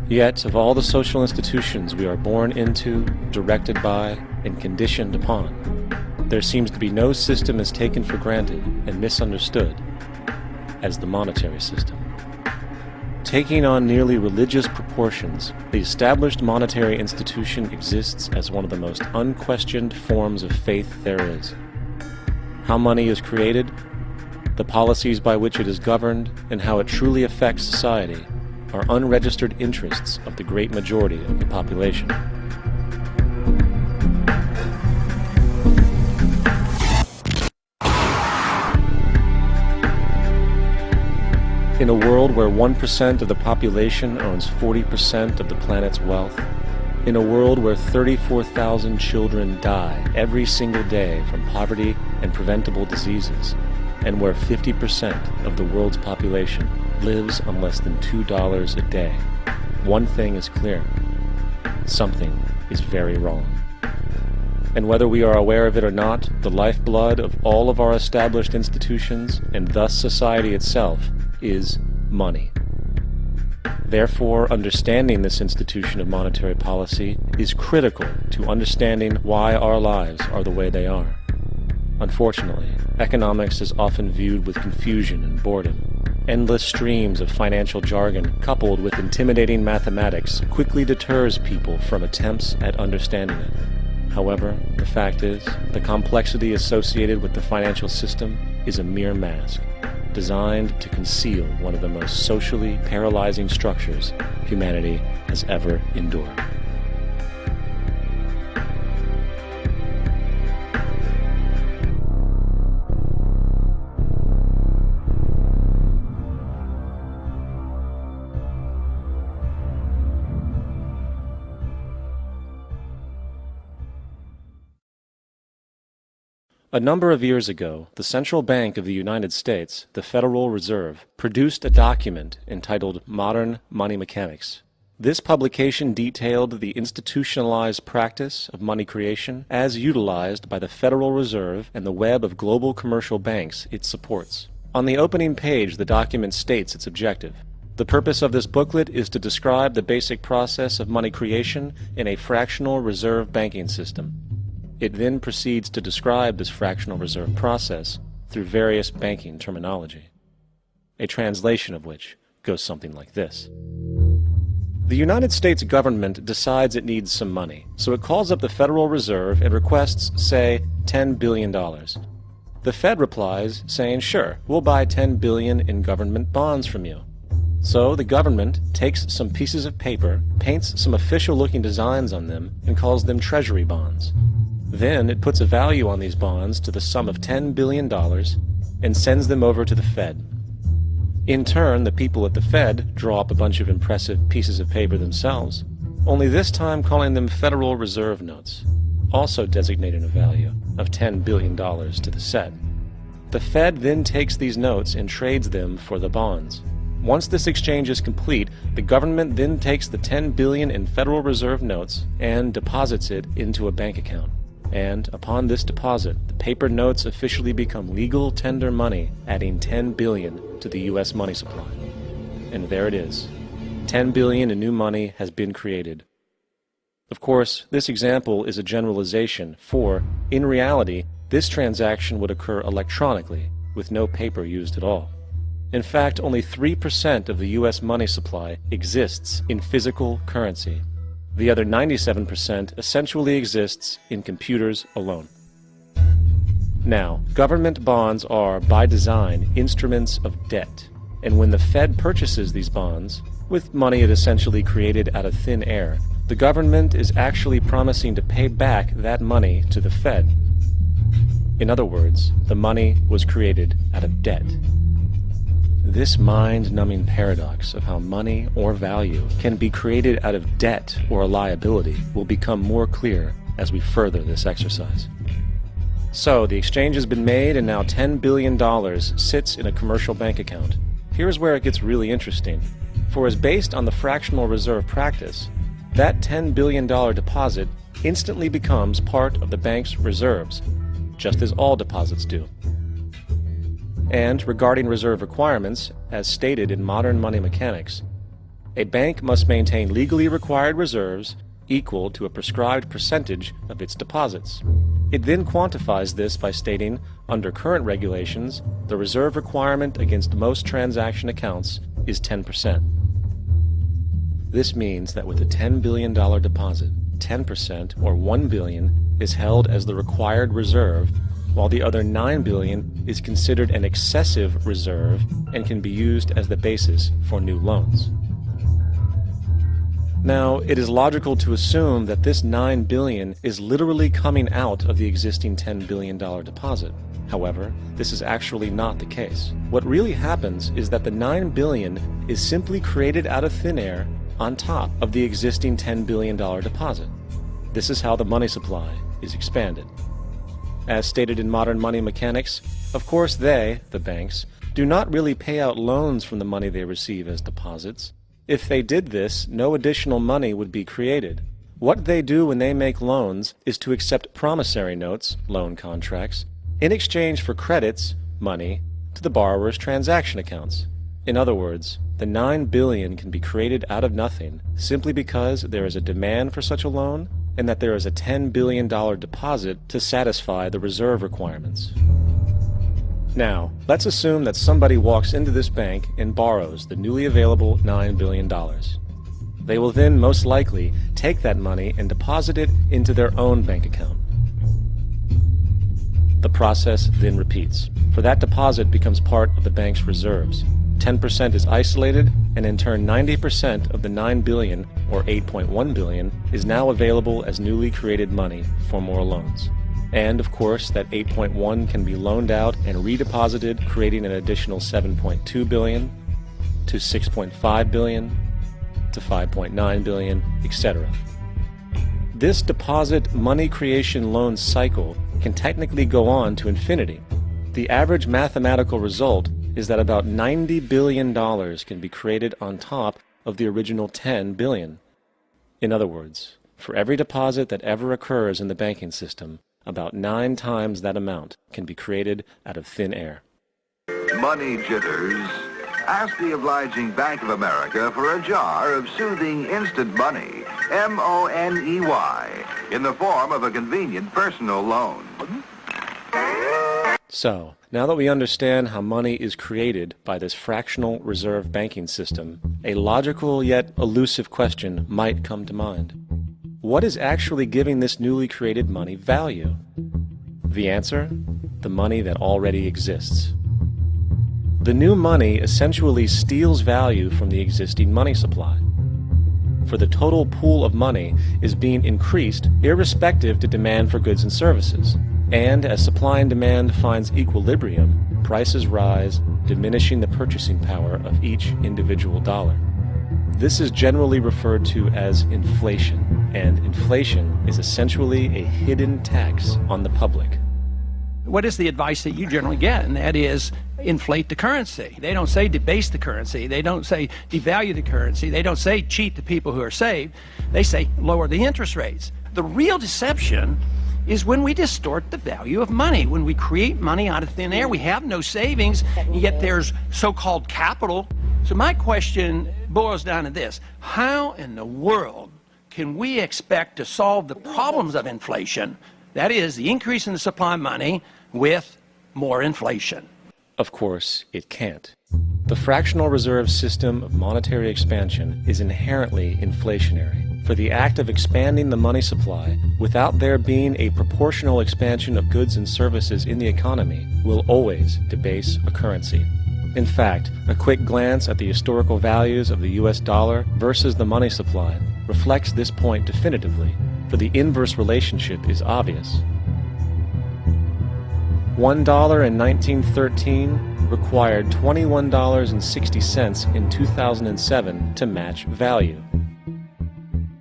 Yet, of all the social institutions we are born into, directed by, and conditioned upon, there seems to be no system as taken for granted and misunderstood as the monetary system. Taking on nearly religious proportions, the established monetary institution exists as one of the most unquestioned forms of faith there is. How money is created, the policies by which it is governed, and how it truly affects society are unregistered interests of the great majority of the population. In a world where 1% of the population owns 40% of the planet's wealth, in a world where 34,000 children die every single day from poverty and preventable diseases, and where 50% of the world's population lives on less than $2 a day, one thing is clear: something is very wrong. And whether we are aware of it or not, the lifeblood of all of our established institutions, and thus society itself, is money. Therefore, understanding this institution of monetary policy is critical to understanding why our lives are the way they are. Unfortunately, economics is often viewed with confusion and boredom. Endless streams of financial jargon coupled with intimidating mathematics quickly deters people from attempts at understanding it. However, the fact is, the complexity associated with the financial system is a mere mask, designed to conceal one of the most socially paralyzing structures humanity has ever endured. A number of years ago, the Central Bank of the United States, the Federal Reserve, produced a document entitled Modern Money Mechanics. This publication detailed the institutionalized practice of money creation as utilized by the Federal Reserve and the web of global commercial banks it supports. On the opening page, the document states its objective. The purpose of this booklet is to describe the basic process of money creation in a fractional reserve banking system. It then proceeds to describe this fractional reserve process through various banking terminology, a translation of which goes something like this. The United States government decides it needs some money, so it calls up the Federal Reserve and requests, say, $10 billion. The Fed replies saying, sure, we'll buy $10 billion in government bonds from you. So the government takes some pieces of paper, paints some official-looking designs on them, and calls them treasury bonds. Then it puts a value on these bonds to the sum of $10 billion and sends them over to the Fed. In turn, the people at the Fed draw up a bunch of impressive pieces of paper themselves, only this time calling them Federal Reserve notes, also designating a value of $10 billion to the set. The Fed then takes these notes and trades them for the bonds. Once this exchange is complete, the government then takes the $10 billion in Federal Reserve notes and deposits it into a bank account. And upon this deposit, the paper notes officially become legal tender money, adding $10 billion to the U.S. money supply. And there it is. $10 billion in new money has been created. Of course, this example is a generalization, for, in reality, this transaction would occur electronically, with no paper used at all. In fact, only 3% of the U.S. money supply exists in physical currency. The other 97% essentially exists in computers alone. Now, government bonds are, by design, instruments of debt. And when the Fed purchases these bonds, with money it essentially created out of thin air, the government is actually promising to pay back that money to the Fed. In other words, the money was created out of debt. This mind-numbing paradox of how money or value can be created out of debt or a liability will become more clear as we further this exercise. So, the exchange has been made and now $10 billion sits in a commercial bank account. Here's where it gets really interesting. For as based on the fractional reserve practice, that $10 billion deposit instantly becomes part of the bank's reserves, just as all deposits do. And regarding reserve requirements, as stated in Modern Money Mechanics, A bank must maintain legally required reserves equal to a prescribed percentage of its deposits. It then quantifies this by stating, under current regulations, the reserve requirement against most transaction accounts is 10%. This means that with a $10 billion deposit, 10% or $1 billion is held as the required reserve, while the other $9 billion is considered an excessive reserve and can be used as the basis for new loans. Now, it is logical to assume that this $9 billion is literally coming out of the existing $10 billion deposit. However, this is actually not the case. What really happens is that the $9 billion is simply created out of thin air on top of the existing $10 billion deposit. This is how the money supply is expanded. As stated in modern money mechanics, of course they, the banks, do not really pay out loans from the money they receive as deposits. If they did this, no additional money would be created. What they do when they make loans is to accept promissory notes, loan contracts, in exchange for credits, money, to the borrower's transaction accounts. In other words, the $9 billion can be created out of nothing simply because there is a demand for such a loan and that there is a $10 billion deposit to satisfy the reserve requirements. Now, let's assume that somebody walks into this bank and borrows the newly available $9 billion. They will then most likely take that money and deposit it into their own bank account. The process then repeats, for that deposit becomes part of the bank's reserves. 10% is isolated, and in turn 90% of the $9 billion, or $8.1 billion, is now available as newly created money for more loans. And, of course, that 8.1 can be loaned out and redeposited, creating an additional 7.2 billion, to 6.5 billion, to 5.9 billion, etc. This deposit money creation loan cycle can technically go on to infinity. The average mathematical result is that about $90 billion can be created on top of the original $10 billion. In other words, for every deposit that ever occurs in the banking system, about 9 times that amount can be created out of thin air. Money jitters? Ask the obliging Bank of America for a jar of soothing instant money, M-O-N-E-Y, in the form of a convenient personal loan. So, now that we understand how money is created by this fractional reserve banking system, a logical yet elusive question might come to mind. What is actually giving this newly created money value? The answer? The money that already exists. The new money essentially steals value from the existing money supply. For the total pool of money is being increased irrespective to demand for goods and services. And as supply and demand finds equilibrium, prices rise, diminishing the purchasing power of each individual dollar. This is generally referred to as inflation, and inflation is essentially a hidden tax on the public. What is the advice that you generally get? And that is, inflate the currency. They don't say debase the currency. They don't say devalue the currency. They don't say cheat the people who are saved. They say lower the interest rates. The real deception is when we distort the value of money. When we create money out of thin air, we have no savings, yet there's so-called capital. So my question boils down to this: how in the world can we expect to solve the problems of inflation, that is, the increase in the supply of money, with more inflation? Of course, it can't. The fractional reserve system of monetary expansion is inherently inflationary. For the act of expanding the money supply, without there being a proportional expansion of goods and services in the economy, will always debase a currency. In fact, a quick glance at the historical values of the US dollar versus the money supply reflects this point definitively, for the inverse relationship is obvious. $1 in 1913 required $21.60 in 2007 to match value.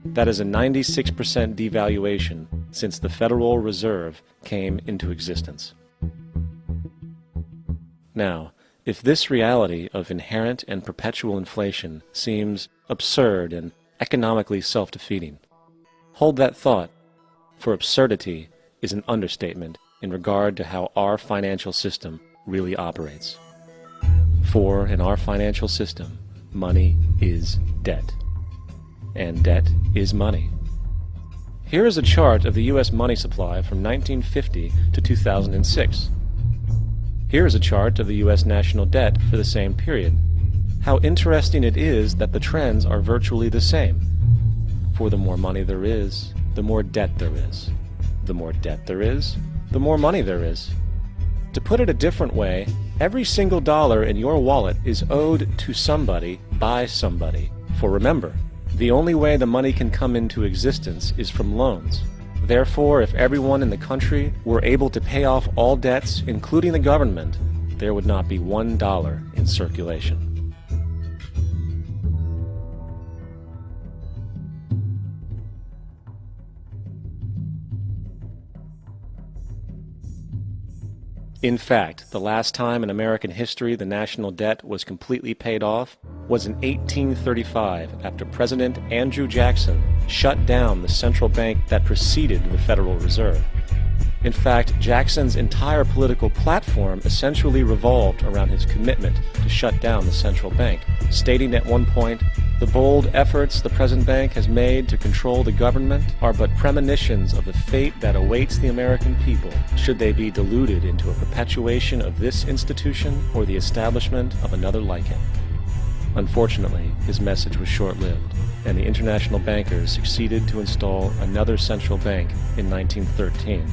That is a 96% devaluation since the Federal Reserve came into existence. Now, if this reality of inherent and perpetual inflation seems absurd and economically self-defeating, hold that thought, for absurdity is an understatement in regard to how our financial system really operates. For in our financial system, money is debt. And debt is money. Here is a chart of the U.S. money supply from 1950 to 2006. Here is a chart of the U.S. national debt for the same period. How interesting it is that the trends are virtually the same. For the more money there is, the more debt there is. The more debt there is, the more money there is. To put it a different way, every single dollar in your wallet is owed to somebody by somebody. For remember, the only way the money can come into existence is from loans. Therefore, if everyone in the country were able to pay off all debts, including the government, there would not be $1 in circulation. In fact, the last time in American history the national debt was completely paid off was in 1835 after President Andrew Jackson shut down the central bank that preceded the Federal Reserve. In fact, Jackson's entire political platform essentially revolved around his commitment to shut down the central bank, stating at one point, "The bold efforts the present bank has made to control the government are but premonitions of the fate that awaits the American people, should they be deluded into a perpetuation of this institution or the establishment of another like it." Unfortunately, his message was short-lived, and the international bankers succeeded to install another central bank in 1913,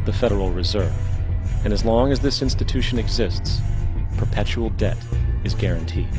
the Federal Reserve. And as long as this institution exists, perpetual debt is guaranteed.